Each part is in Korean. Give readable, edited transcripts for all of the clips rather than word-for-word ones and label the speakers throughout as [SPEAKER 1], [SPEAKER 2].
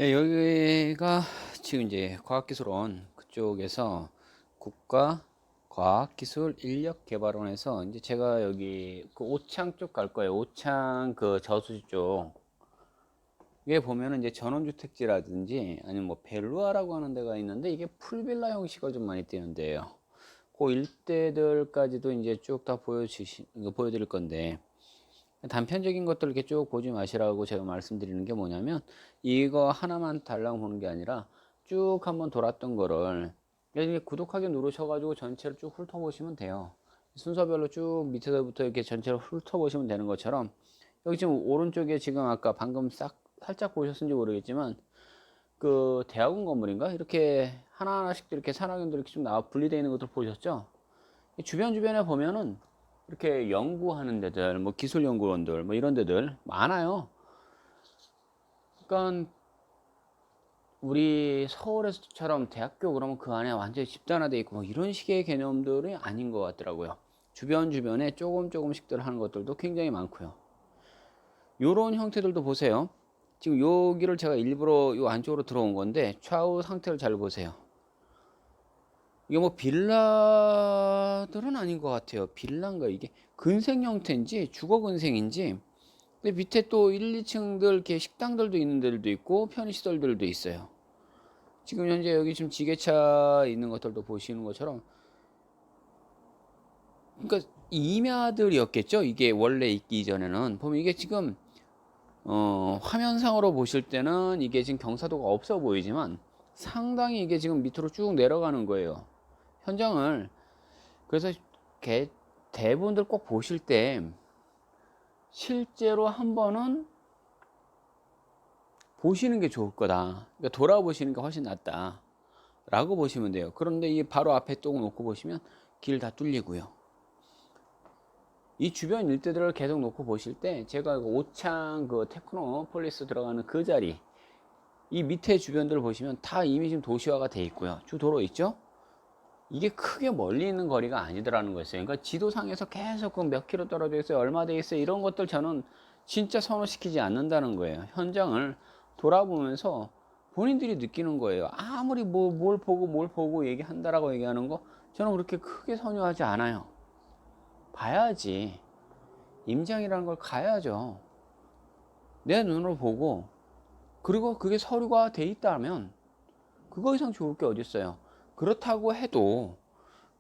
[SPEAKER 1] 예, 여기가 지금 이제 과학기술원 그쪽에서 국가과학기술인력개발원에서 이제 제가 여기 그 오창 쪽 갈 거예요. 오창 그 저수지 쪽. 위에 보면은 이제 전원주택지라든지 아니면 뭐 벨루아라고 하는 데가 있는데 이게 풀빌라 형식을 좀 많이 띄는데요. 그 일대들까지도 이제 쭉 다 보여드릴 건데 단편적인 것들 이렇게 쭉 보지 마시라고 제가 말씀드리는 게 뭐냐면 이거 하나만 달랑 보는 게 아니라 쭉 한번 돌았던 거를 여기 구독하기 누르셔가지고 전체를 쭉 훑어보시면 돼요. 순서별로 쭉 밑에서부터 이렇게 전체를 훑어보시면 되는 것처럼 여기 지금 오른쪽에 지금 아까 방금 살짝 보셨는지 모르겠지만 그 대학원 건물인가 이렇게 하나하나씩 이렇게 산학연들 이렇게 좀 나와 분리되어 있는 것들 보셨죠? 주변에 보면은 이렇게 연구하는 데들, 뭐 기술연구원들, 뭐 이런 데들 많아요. 그러니까 우리 서울에서처럼 대학교 그러면 그 안에 완전히 집단화돼 있고 뭐 이런 식의 개념들이 아닌 것 같더라고요. 주변에 조금씩들 하는 것들도 굉장히 많고요. 요런 형태들도 보세요. 지금 여기를 제가 일부러 요 안쪽으로 들어온 건데 좌우 상태를 잘 보세요. 이게 뭐 빌라들은 아닌 것 같아요. 빌라인가 이게 근생 형태인지 주거 근생인지. 근데 밑에 또 1, 2층들 이렇게 식당들도 있는 데들도 있고 편의시설들도 있어요. 지금 현재 여기 지금 지게차 있는 것들도 보시는 것처럼 그러니까 임야들이었겠죠. 이게 원래 있기 전에는 보면 이게 지금 화면상으로 보실 때는 이게 지금 경사도가 없어 보이지만 상당히 이게 지금 밑으로 쭉 내려가는 거예요. 현장을. 그래서 대부분들 꼭 보실 때 실제로 한 번은 보시는 게 좋을 거다. 그러니까 돌아보시는 게 훨씬 낫다. 라고 보시면 돼요. 그런데 이 바로 앞에 또 놓고 보시면 길 다 뚫리고요. 이 주변 일대들을 계속 놓고 보실 때 제가 오창 그 테크노폴리스 들어가는 그 자리 이 밑에 주변들을 보시면 다 이미 지금 도시화가 돼 있고요. 주 도로 있죠? 이게 크게 멀리 있는 거리가 아니더라는 거였어요. 그러니까 지도상에서 계속 그 몇 킬로 떨어져 있어요. 얼마 돼 있어요. 이런 것들 저는 진짜 선호시키지 않는다는 거예요. 현장을 돌아보면서 본인들이 느끼는 거예요. 아무리 뭘 보고 얘기한다라고 얘기하는 거 저는 그렇게 크게 선호하지 않아요. 봐야지. 임장이라는 걸 가야죠. 내 눈으로 보고 그리고 그게 서류가 돼 있다면 그거 이상 좋을 게 어디 있어요. 그렇다고 해도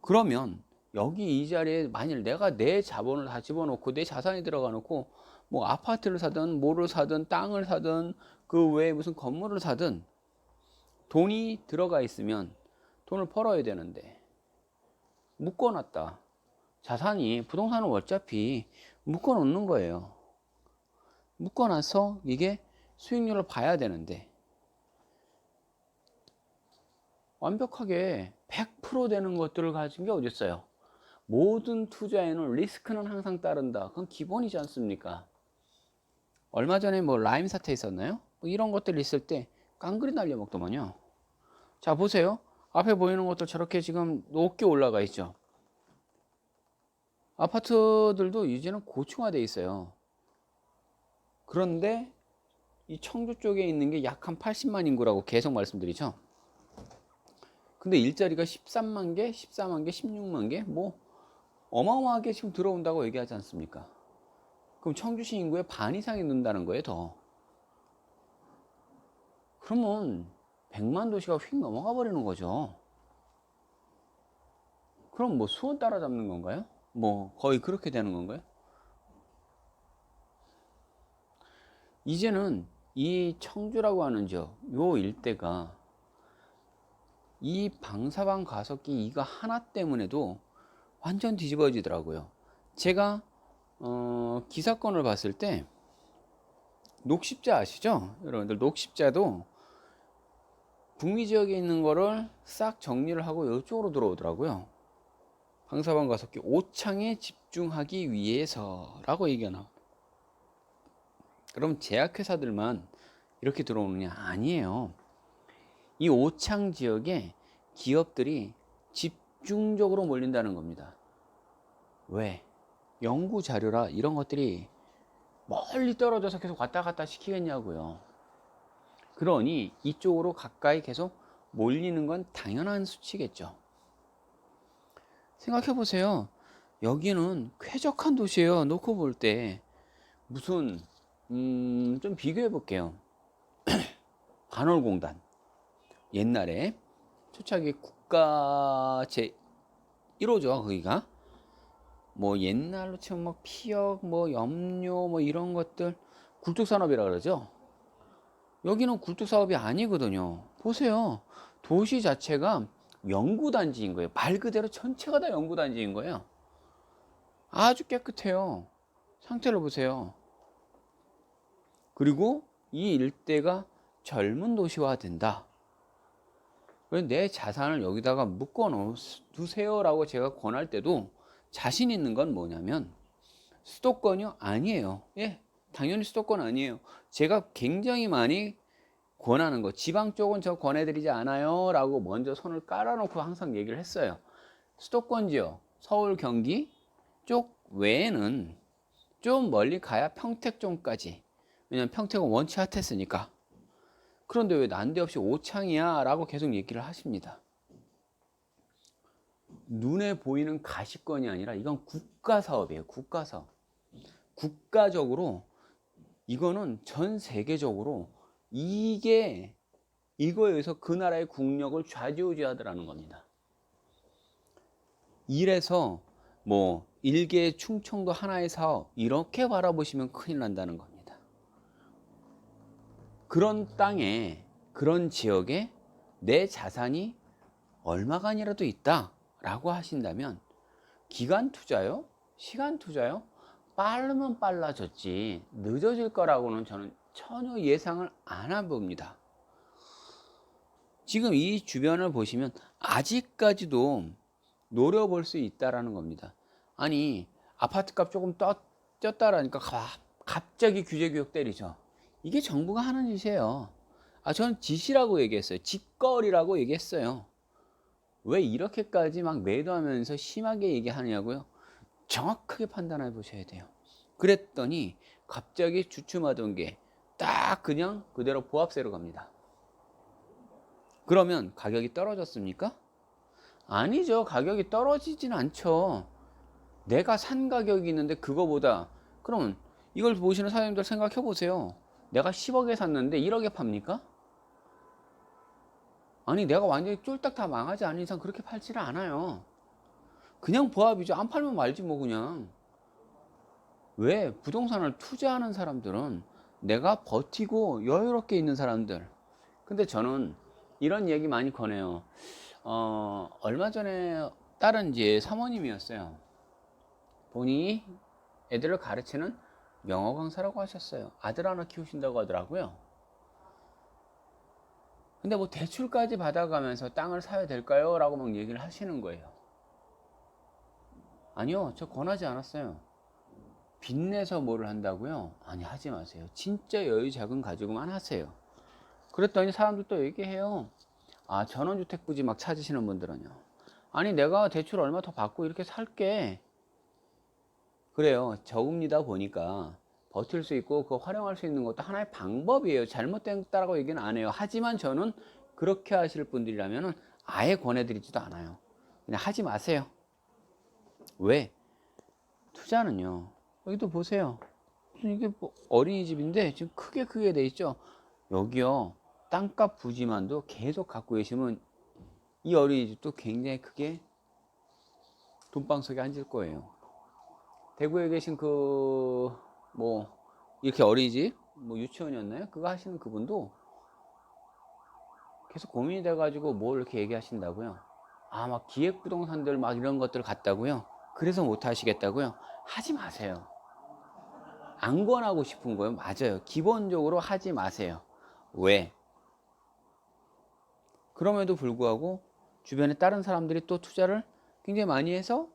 [SPEAKER 1] 그러면 여기 이 자리에 만일 내가 내 자본을 다 집어넣고 내 자산이 들어가 놓고 뭐 아파트를 사든 뭐를 사든 땅을 사든 그 외에 무슨 건물을 사든 돈이 들어가 있으면 돈을 벌어야 되는데 묶어놨다. 자산이 부동산은 어차피 묶어놓는 거예요. 묶어놔서 이게 수익률을 봐야 되는데 완벽하게 100% 되는 것들을 가진 게 어디 있어요. 모든 투자에는 리스크는 항상 따른다. 그건 기본이지 않습니까? 얼마 전에 뭐 라임 사태 있었나요? 뭐 이런 것들 있을 때 깡그리 날려먹더만요. 자, 보세요. 앞에 보이는 것들 저렇게 지금 높게 올라가 있죠. 아파트들도 이제는 고층화돼 있어요. 그런데 이 청주 쪽에 있는 게 약 한 80만 인구라고 계속 말씀드리죠. 근데 일자리가 13만 개, 14만 개, 16만 개, 뭐 어마어마하게 지금 들어온다고 얘기하지 않습니까? 그럼 청주시 인구의 반 이상이 는다는 거예요, 더. 그러면 100만 도시가 휙 넘어가 버리는 거죠. 그럼 뭐 수원 따라잡는 건가요? 뭐 거의 그렇게 되는 건가요? 이제는 이 청주라고 하는 요 일대가 이 방사방 가습기 이거 하나 때문에도 완전 뒤집어지더라고요. 제가 기사건을 봤을 때 녹십자 아시죠? 여러분들 녹십자도 북미 지역에 있는 거를 싹 정리를 하고 이쪽으로 들어오더라고요. 방사방 가습기 오창에 집중하기 위해서라고 얘기가 나와. 그럼 제약회사들만 이렇게 들어오느냐? 아니에요. 이 오창 지역에 기업들이 집중적으로 몰린다는 겁니다. 왜? 연구 자료라 이런 것들이 멀리 떨어져서 계속 왔다 갔다 시키겠냐고요. 그러니 이쪽으로 가까이 계속 몰리는 건 당연한 수치겠죠. 생각해 보세요. 여기는 쾌적한 도시예요. 놓고 볼 때. 무슨 좀 비교해 볼게요. 반월공단. 옛날에 초창기 국가 제 1호죠. 거기가. 뭐 옛날로 치면 뭐 피역, 뭐 염료, 뭐 이런 것들 굴뚝산업이라 그러죠. 여기는 굴뚝사업이 아니거든요. 보세요. 도시 자체가 연구단지인 거예요. 말 그대로 전체가 다 연구단지인 거예요. 아주 깨끗해요. 상태를 보세요. 그리고 이 일대가 젊은 도시화 된다. 내 자산을 여기다가 묶어 두세요라고 제가 권할 때도 자신 있는 건 뭐냐면 수도권이요? 아니에요. 예, 당연히 수도권 아니에요. 제가 굉장히 많이 권하는 거, 지방 쪽은 저 권해드리지 않아요 라고 먼저 손을 깔아놓고 항상 얘기를 했어요. 수도권 지역, 서울, 경기 쪽 외에는 좀 멀리 가야 평택 쪽까지. 왜냐면 평택은 원치 핫했으니까. 그런데 왜 난데없이 오창이야 라고 계속 얘기를 하십니다. 눈에 보이는 가시권이 아니라 이건 국가사업이에요. 국가사업. 국가적으로 이거는 전 세계적으로 이게 이거에 의해서 그 나라의 국력을 좌지우지하더라는 겁니다. 이래서 뭐 일개 충청도 하나의 사업 이렇게 바라보시면 큰일 난다는 겁니다. 그런 땅에 그런 지역에 내 자산이 얼마간이라도 있다라고 하신다면 기간 투자요? 시간 투자요? 빠르면 빨라졌지 늦어질 거라고는 저는 전혀 예상을 안 해봅니다. 지금 이 주변을 보시면 아직까지도 노려볼 수 있다라는 겁니다. 아니 아파트값 조금 쪘다라니까 갑자기 규제구역 때리죠. 이게 정부가 하는 짓이에요. 저는 짓이라고 얘기했어요. 짓거리라고 얘기했어요. 왜 이렇게까지 막 매도하면서 심하게 얘기하냐고요? 정확하게 판단해 보셔야 돼요. 그랬더니 갑자기 주춤하던 게 딱 그냥 그대로 보합세로 갑니다. 그러면 가격이 떨어졌습니까? 아니죠. 가격이 떨어지진 않죠. 내가 산 가격이 있는데 그거보다 그러면 이걸 보시는 사장님들 생각해 보세요. 내가 10억에 샀는데 1억에 팝니까? 아니 내가 완전히 쫄딱 다 망하지 않은 이상 그렇게 팔지를 않아요. 그냥 보합이죠. 안 팔면 말지 뭐 그냥. 왜? 부동산을 투자하는 사람들은 내가 버티고 여유롭게 있는 사람들. 근데 저는 이런 얘기 많이 권해요. 얼마 전에 다른 이제 사모님이었어요. 본인이 애들을 가르치는 영어 강사라고 하셨어요. 아들 하나 키우신다고 하더라고요. 근데 뭐 대출까지 받아가면서 땅을 사야 될까요? 라고 막 얘기를 하시는 거예요. 아니요, 저 권하지 않았어요. 빚내서 뭐를 한다고요? 아니, 하지 마세요. 진짜 여유 자금 가지고만 하세요. 그랬더니 사람들 또 얘기해요. 전원주택 부지 막 찾으시는 분들은요. 아니, 내가 대출 얼마 더 받고 이렇게 살게. 그래요. 저금리다 보니까 버틸 수 있고 그거 활용할 수 있는 것도 하나의 방법이에요. 잘못됐다라고 얘기는 안 해요. 하지만 저는 그렇게 하실 분들이라면 아예 권해드리지도 않아요. 그냥 하지 마세요. 왜? 투자는요. 여기도 보세요. 이게 뭐 어린이집인데 지금 크게 돼 있죠. 여기요. 땅값 부지만도 계속 갖고 계시면 이 어린이집도 굉장히 크게 돈방 속에 앉을 거예요. 대구에 계신 뭐 이렇게 어린이집 뭐 유치원이었나요? 그거 하시는 그분도 계속 고민이 돼가지고 뭘 이렇게 얘기하신다고요? 막 기획부동산들 막 이런 것들 같다고요? 그래서 못 하시겠다고요? 하지 마세요. 안 권하고 싶은 거예요. 맞아요. 기본적으로 하지 마세요. 왜? 그럼에도 불구하고 주변에 다른 사람들이 또 투자를 굉장히 많이 해서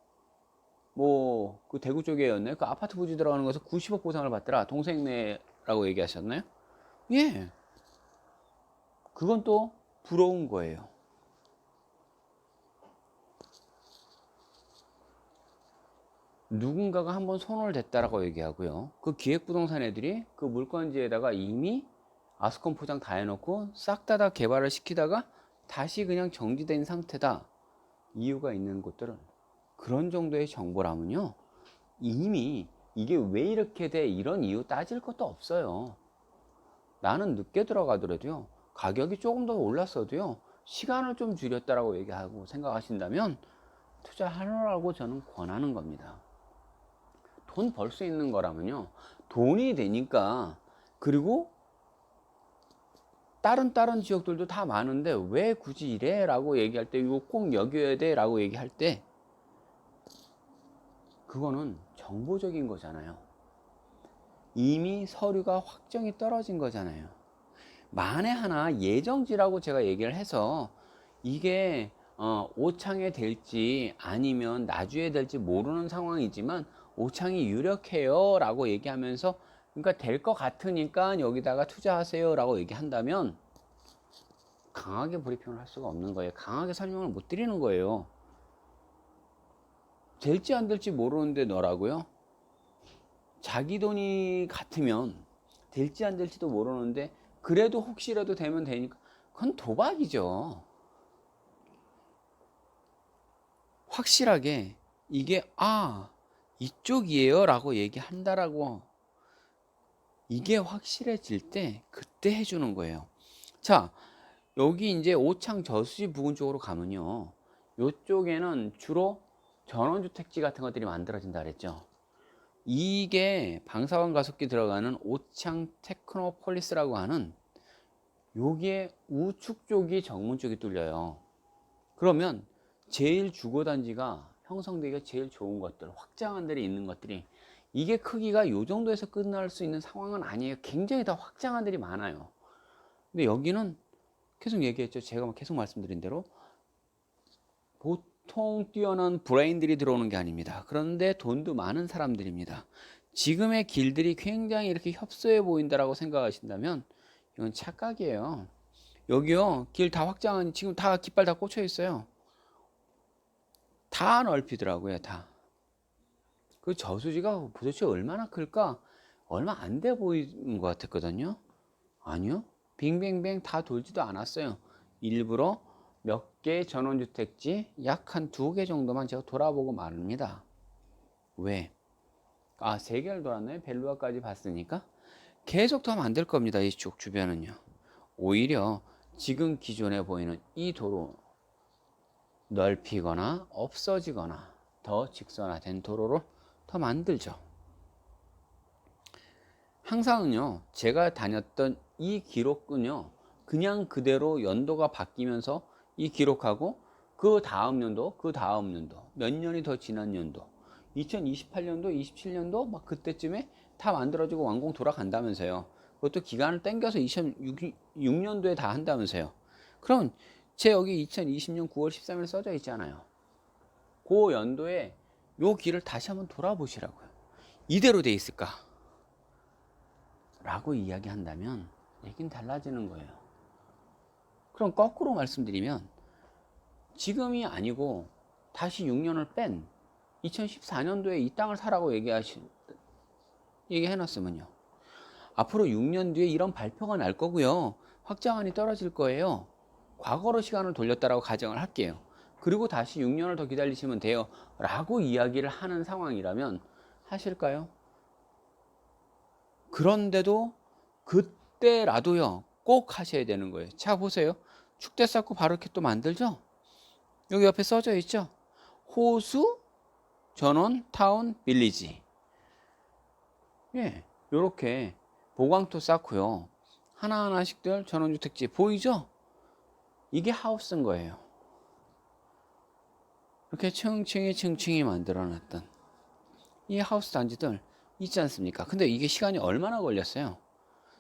[SPEAKER 1] 뭐 그 대구 쪽에였나요? 그 아파트 부지 들어가는 거에서 90억 보상을 받더라. 동생네라고 얘기하셨나요? 예. 그건 또 부러운 거예요. 누군가가 한번 손을 댔다라고 얘기하고요. 그 기획부동산 애들이 그 물건지에다가 이미 아스콘 포장 다 해놓고 싹 다 개발을 시키다가 다시 그냥 정지된 상태다. 이유가 있는 곳들은 그런 정도의 정보라면요, 이미 이게 왜 이렇게 돼 이런 이유 따질 것도 없어요. 나는 늦게 들어가더라도요, 가격이 조금 더 올랐어도요, 시간을 좀 줄였다라고 얘기하고 생각하신다면 투자하라고 저는 권하는 겁니다. 돈 벌 수 있는 거라면요, 돈이 되니까. 그리고 다른 지역들도 다 많은데 왜 굳이 이래? 라고 얘기할 때, 이거 꼭 여겨야 돼 라고 얘기할 때, 그거는 정보적인 거잖아요. 이미 서류가 확정이 떨어진 거잖아요. 만에 하나 예정지라고 제가 얘기를 해서 이게 오창에 될지 아니면 나주에 될지 모르는 상황이지만 오창이 유력해요 라고 얘기하면서, 그러니까 될 것 같으니까 여기다가 투자하세요 라고 얘기한다면 강하게 브리핑을 할 수가 없는 거예요. 강하게 설명을 못 드리는 거예요. 될지 안 될지 모르는데 너라고요? 자기 돈이 같으면 될지 안 될지도 모르는데 그래도 혹시라도 되면 되니까, 그건 도박이죠. 확실하게 이게 이쪽이에요 라고 얘기한다라고, 이게 확실해질 때 그때 해주는 거예요. 자, 여기 이제 오창 저수지 부근 쪽으로 가면요, 이쪽에는 주로 전원주택지 같은 것들이 만들어진다 그랬죠. 이게 방사선 가속기 들어가는 오창 테크노폴리스라고 하는, 여기에 우측 쪽이 정문 쪽이 뚫려요. 그러면 제일 주거단지가 형성되기가 제일 좋은 것들, 확장한 데에 있는 것들이, 이게 크기가 이 정도에서 끝날 수 있는 상황은 아니에요. 굉장히 더 확장한 데이 많아요. 근데 여기는 계속 얘기했죠. 제가 계속 말씀드린 대로 보통 뛰어난 브레인들이 들어오는 게 아닙니다. 그런데 돈도 많은 사람들입니다. 지금의 길들이 굉장히 이렇게 협소해 보인다라고 생각하신다면 이건 착각이에요. 여기요, 길 다 확장한, 지금 다 깃발 다 꽂혀 있어요. 다 넓히더라고요, 다. 그 저수지가 도대체 얼마나 클까? 얼마 안 돼 보이는 것 같았거든요. 아니요, 빙빙빙 다 돌지도 않았어요. 일부러 몇 개 전원주택지 약 한 2개 정도만 제가 돌아보고 말입니다. 왜? 3개를 돌았나요? 벨루아까지 봤으니까. 계속 더 만들 겁니다, 이쪽 주변은요. 오히려 지금 기존에 보이는 이 도로 넓히거나 없어지거나 더 직선화된 도로로 더 만들죠. 항상은요, 제가 다녔던 이 기록은요, 그냥 그대로 연도가 바뀌면서 이 기록하고 그 다음 연도, 그 다음 연도, 몇 년이 더 지난 연도, 2028년도, 27년도 막 그때쯤에 다 만들어지고 완공 돌아간다면서요. 그것도 기간을 땡겨서 2006년도에 다 한다면서요. 그럼 제 여기 2020년 9월 13일 써져 있잖아요. 그 연도에 요 길을 다시 한번 돌아보시라고요. 이대로 돼 있을까? 라고 이야기한다면 얘기는 달라지는 거예요. 그럼 거꾸로 말씀드리면, 지금이 아니고 다시 6년을 뺀 2014년도에 이 땅을 사라고 얘기해놨으면요, 앞으로 6년 뒤에 이런 발표가 날 거고요, 확장안이 떨어질 거예요. 과거로 시간을 돌렸다라고 가정을 할게요. 그리고 다시 6년을 더 기다리시면 돼요 라고 이야기를 하는 상황이라면 하실까요? 그런데도 그때라도요, 꼭 하셔야 되는 거예요. 자, 보세요. 축대 쌓고 바로 이렇게 또 만들죠? 여기 옆에 써져 있죠? 호수, 전원, 타운, 빌리지. 예, 요렇게 보광토 쌓고요, 하나하나씩들 전원주택지 보이죠? 이게 하우스인 거예요. 이렇게 층층이 만들어놨던 이 하우스 단지들 있지 않습니까? 근데 이게 시간이 얼마나 걸렸어요?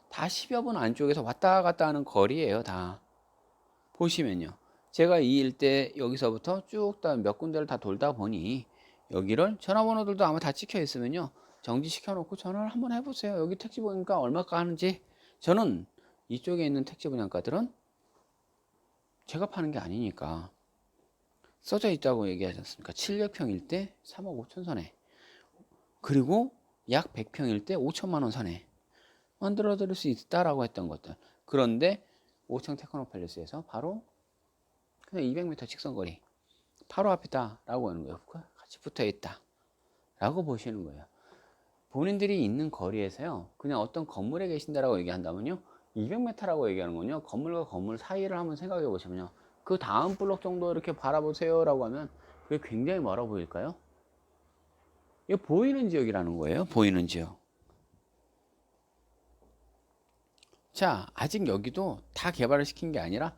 [SPEAKER 1] 다 10여 분 안쪽에서 왔다 갔다 하는 거리예요, 다. 보시면요, 제가 이 일대 여기서부터 쭉 다 몇 군데를 다 돌다 보니 여기를 전화번호들도 아마 다 찍혀 있으면요, 정지시켜 놓고 전화를 한번 해보세요. 여기 택지 보니까 얼마가 하는지. 저는 이쪽에 있는 택지 분양가들은 제가 파는 게 아니니까 써져 있다고 얘기하지 않습니까? 700평일 때 3억 5천 선에, 그리고 약 100평일 때 5천만 원 선에, 만들어 드릴 수 있다라고 했던 것들. 그런데 오창 테크노팰리스에서 바로 그냥 200m 직선거리 바로 앞이다라고 하는 거예요. 같이 붙어 있다라고 보시는 거예요. 본인들이 있는 거리에서요, 그냥 어떤 건물에 계신다라고 얘기한다면요, 200m라고 얘기하는 건요, 건물과 건물 사이를 한번 생각해 보시면요, 그 다음 블록 정도 이렇게 바라보세요라고 하면 그게 굉장히 멀어 보일까요? 이게 보이는 지역이라는 거예요. 보이는 지역. 자, 아직 여기도 다 개발을 시킨 게 아니라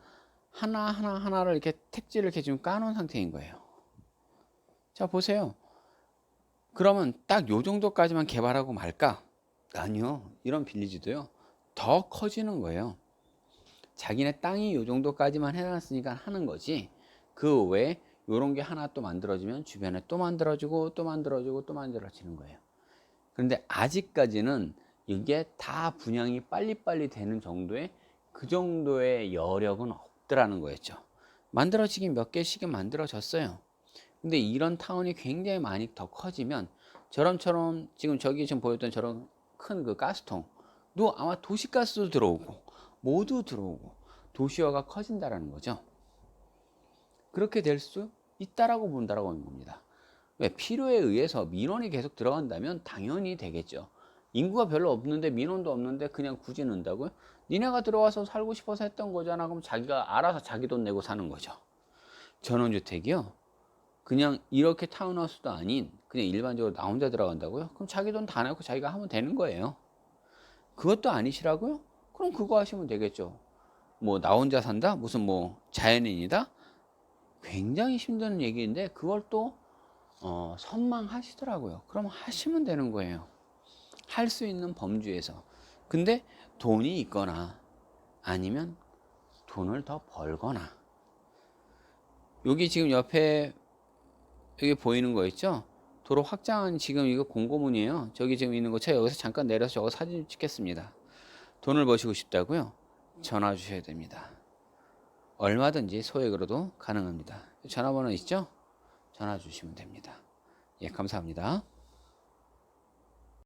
[SPEAKER 1] 하나를 이렇게 택지를 이렇게 지금 까놓은 상태인 거예요. 자, 보세요. 그러면 딱 요 정도까지만 개발하고 말까? 아니요. 이런 빌리지도요, 더 커지는 거예요. 자기네 땅이 요 정도까지만 해놨으니까 하는 거지. 그 외에 요런 게 하나 또 만들어지면 주변에 또 만들어지고 또 만들어지고 또 만들어지는 거예요. 그런데 아직까지는 이게 다 분양이 빨리빨리 되는 정도의 그 정도의 여력은 없더라는 거였죠. 만들어지긴 몇 개씩은 만들어졌어요. 근데 이런 타운이 굉장히 많이 더 커지면 저런처럼 지금 저기 지금 보였던 저런 큰 그 가스통도 아마 도시가스도 들어오고 모두 들어오고 도시화가 커진다라는 거죠. 그렇게 될 수 있다라고 본다라고 하는 겁니다. 왜? 필요에 의해서 민원이 계속 들어간다면 당연히 되겠죠. 인구가 별로 없는데 민원도 없는데 그냥 굳이 넣는다고요? 니네가 들어와서 살고 싶어서 했던 거잖아. 그럼 자기가 알아서 자기 돈 내고 사는 거죠. 전원주택이요, 그냥 이렇게 타운하우스도 아닌 그냥 일반적으로 나 혼자 들어간다고요? 그럼 자기 돈 다 내고 자기가 하면 되는 거예요. 그것도 아니시라고요? 그럼 그거 하시면 되겠죠. 뭐 나 혼자 산다? 무슨 뭐 자연인이다? 굉장히 힘든 얘기인데 그걸 또 선망하시더라고요. 그럼 하시면 되는 거예요. 할 수 있는 범주에서. 근데 돈이 있거나 아니면 돈을 더 벌거나. 여기 지금 옆에 여기 보이는 거 있죠? 도로 확장한 지금 이거 공고문이에요. 저기 지금 있는 거 제가 여기서 잠깐 내려서 저거 사진 찍겠습니다. 돈을 버시고 싶다고요? 전화 주셔야 됩니다. 얼마든지 소액으로도 가능합니다. 전화번호 있죠? 전화 주시면 됩니다. 예, 감사합니다.